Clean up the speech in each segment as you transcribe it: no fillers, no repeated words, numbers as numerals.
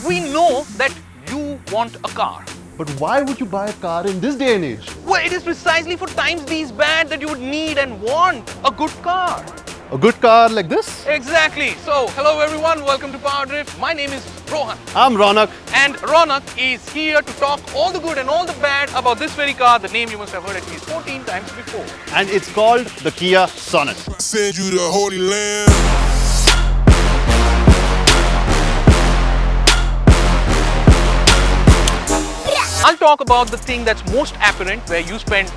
We know that you want a car. But why would you buy a car in this day and age? Well, it is precisely for times these bad that you would need and want a good car. A good car like this? Exactly. So, hello everyone, welcome to PowerDrift. My name is Rohan. I'm Raunak. And Raunak is here to talk all the good and all the bad about this very car, the name you must have heard at least 14 times before. And it's called the Kia Sonet. Send you to Holy Land. I'll talk about the thing that's most apparent, where you spend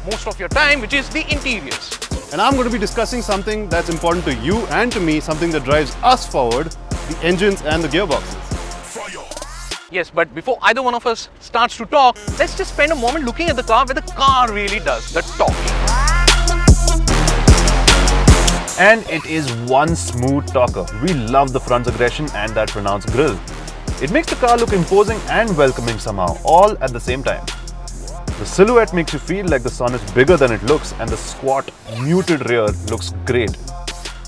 most of your time, which is the interiors. And I'm going to be discussing something that's important to you and to me, something that drives us forward, the engines and the gearboxes. Yes, but before either one of us starts to talk, let's just spend a moment looking at the car where the car really does the talking. And it is one smooth talker. We love the front's aggression and that pronounced grille. It makes the car look imposing and welcoming somehow, all at the same time. The silhouette makes you feel like the Sonet's bigger than it looks, and the squat, muted rear looks great.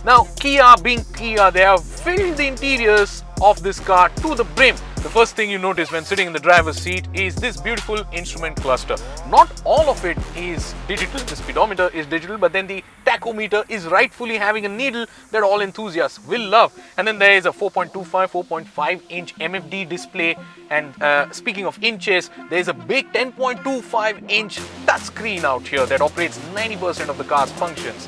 Now, Kia being Kia, they have filled the interiors of this car to the brim. The first thing you notice when sitting in the driver's seat is this beautiful instrument cluster. Not all of it is digital, the speedometer is digital, but then the tachometer is rightfully having a needle that all enthusiasts will love. And then there is a 4.5 inch MFD display. And speaking of inches, there is a big 10.25 inch touchscreen out here that operates 90% of the car's functions.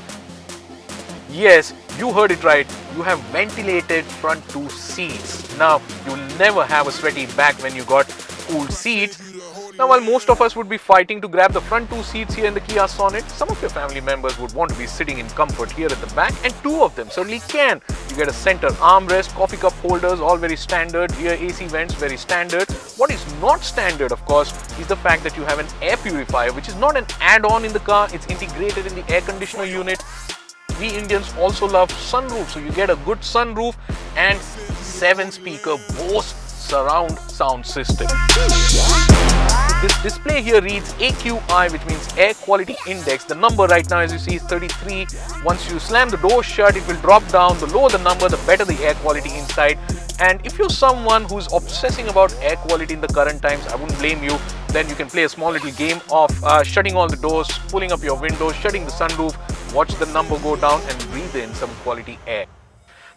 Yes, you heard it right. You have ventilated front two seats. Now, you'll never have a sweaty back when you got cool seats. Now, while most of us would be fighting to grab the front two seats here in the Kia Sonet, some of your family members would want to be sitting in comfort here at the back, and two of them certainly can. You get a center armrest, coffee cup holders, all very standard, rear AC vents, very standard. What is not standard, of course, is the fact that you have an air purifier, which is not an add-on in the car. It's integrated in the air conditioner unit. We Indians also love sunroof, so you get a good sunroof and 7-speaker Bose surround sound system. This display here reads AQI, which means Air Quality Index. The number right now, as you see, is 33. Once you slam the door shut, it will drop down. The lower the number, the better the air quality inside. And if you're someone who's obsessing about air quality in the current times, I wouldn't blame you. Then you can play a small little game of shutting all the doors, pulling up your windows, shutting the sunroof, watch the number go down and breathe in some quality air.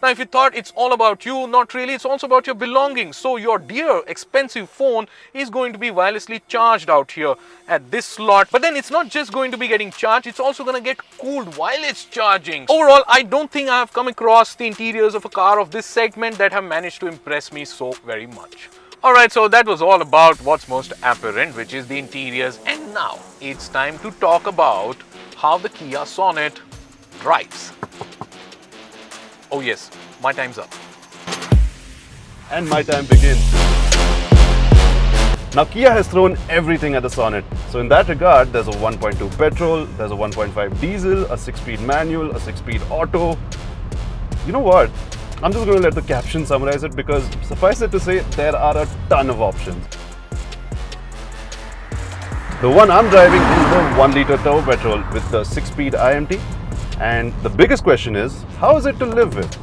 Now, if you thought it's all about you, not really, it's also about your belongings. So your dear expensive phone is going to be wirelessly charged out here at this slot. But then it's not just going to be getting charged, it's also going to get cooled while it's charging. Overall, I don't think I have come across the interiors of a car of this segment that have managed to impress me so very much. Alright, so that was all about what's most apparent, which is the interiors. And now it's time to talk about how the Kia Sonet drives. Oh yes, my time's up. And my time begins. Now, Kia has thrown everything at the Sonet. So in that regard, there's a 1.2 petrol, there's a 1.5 diesel, a 6-speed manual, a 6-speed auto. You know what? I'm just going to let the caption summarize it, because suffice it to say, there are a ton of options. The one I'm driving is the 1-liter turbo petrol with the 6-speed IMT. And the biggest question is, how is it to live with?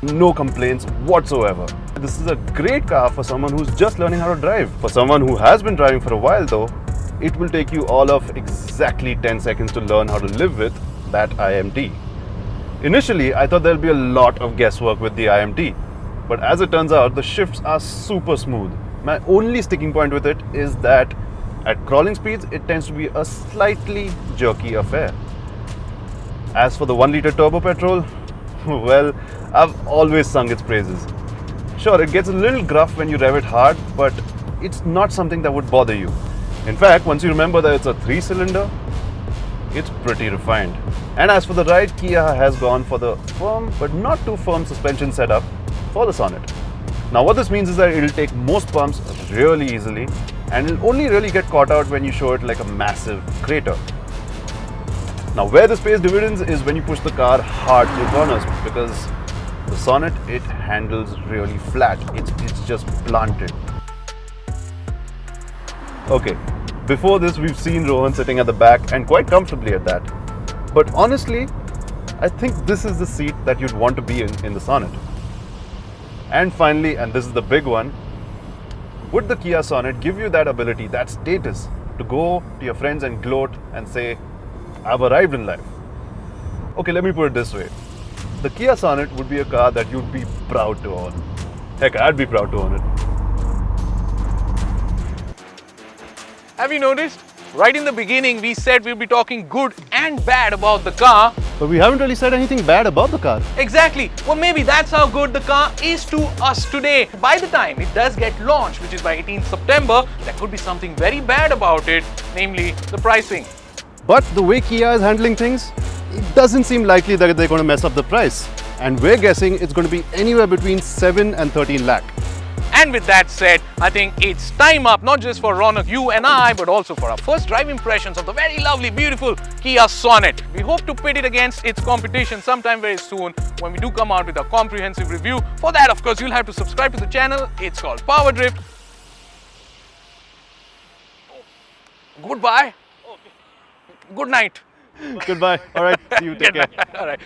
No complaints whatsoever. This is a great car for someone who's just learning how to drive. For someone who has been driving for a while though, it will take you all of exactly 10 seconds to learn how to live with that IMT. Initially, I thought there'll be a lot of guesswork with the IMT, but as it turns out, the shifts are super smooth. My only sticking point with it is that at crawling speeds, it tends to be a slightly jerky affair. As for the 1-liter turbo petrol, well, I've always sung its praises. Sure, it gets a little gruff when you rev it hard, but it's not something that would bother you. In fact, once you remember that it's a 3-cylinder, it's pretty refined. And as for the ride, Kia has gone for the firm but not too firm suspension setup for the Sonet. Now what this means is that it'll take most bumps really easily, and it'll only really get caught out when you show it like a massive crater. Now where this pays dividends is when you push the car hard through corners, because the Sonet, it handles really flat. It's just planted. Okay, before this we've seen Rohan sitting at the back, and quite comfortably at that. But honestly, I think this is the seat that you'd want to be in the Sonet. And finally, and this is the big one, would the Kia Sonet give you that ability, that status, to go to your friends and gloat and say, I've arrived in life? Okay, let me put it this way. The Kia Sonet would be a car that you'd be proud to own. Heck, I'd be proud to own it. Have you noticed? Right in the beginning, we said we'll be talking good and bad about the car. But we haven't really said anything bad about the car. Exactly. Well, maybe that's how good the car is to us today. By the time it does get launched, which is by 18th September, there could be something very bad about it, namely the pricing. But the way Kia is handling things, it doesn't seem likely that they're going to mess up the price. And we're guessing it's going to be anywhere between 7 and 13 lakh. And with that said, I think it's time up, not just for Raunak, you and I, but also for our first drive impressions of the very lovely, beautiful Kia Sonet. We hope to pit it against its competition sometime very soon when we do come out with a comprehensive review. For that, of course, you'll have to subscribe to the channel. It's called PowerDrift. Goodbye. Good night. Goodbye. All right. See you. Take care. All right.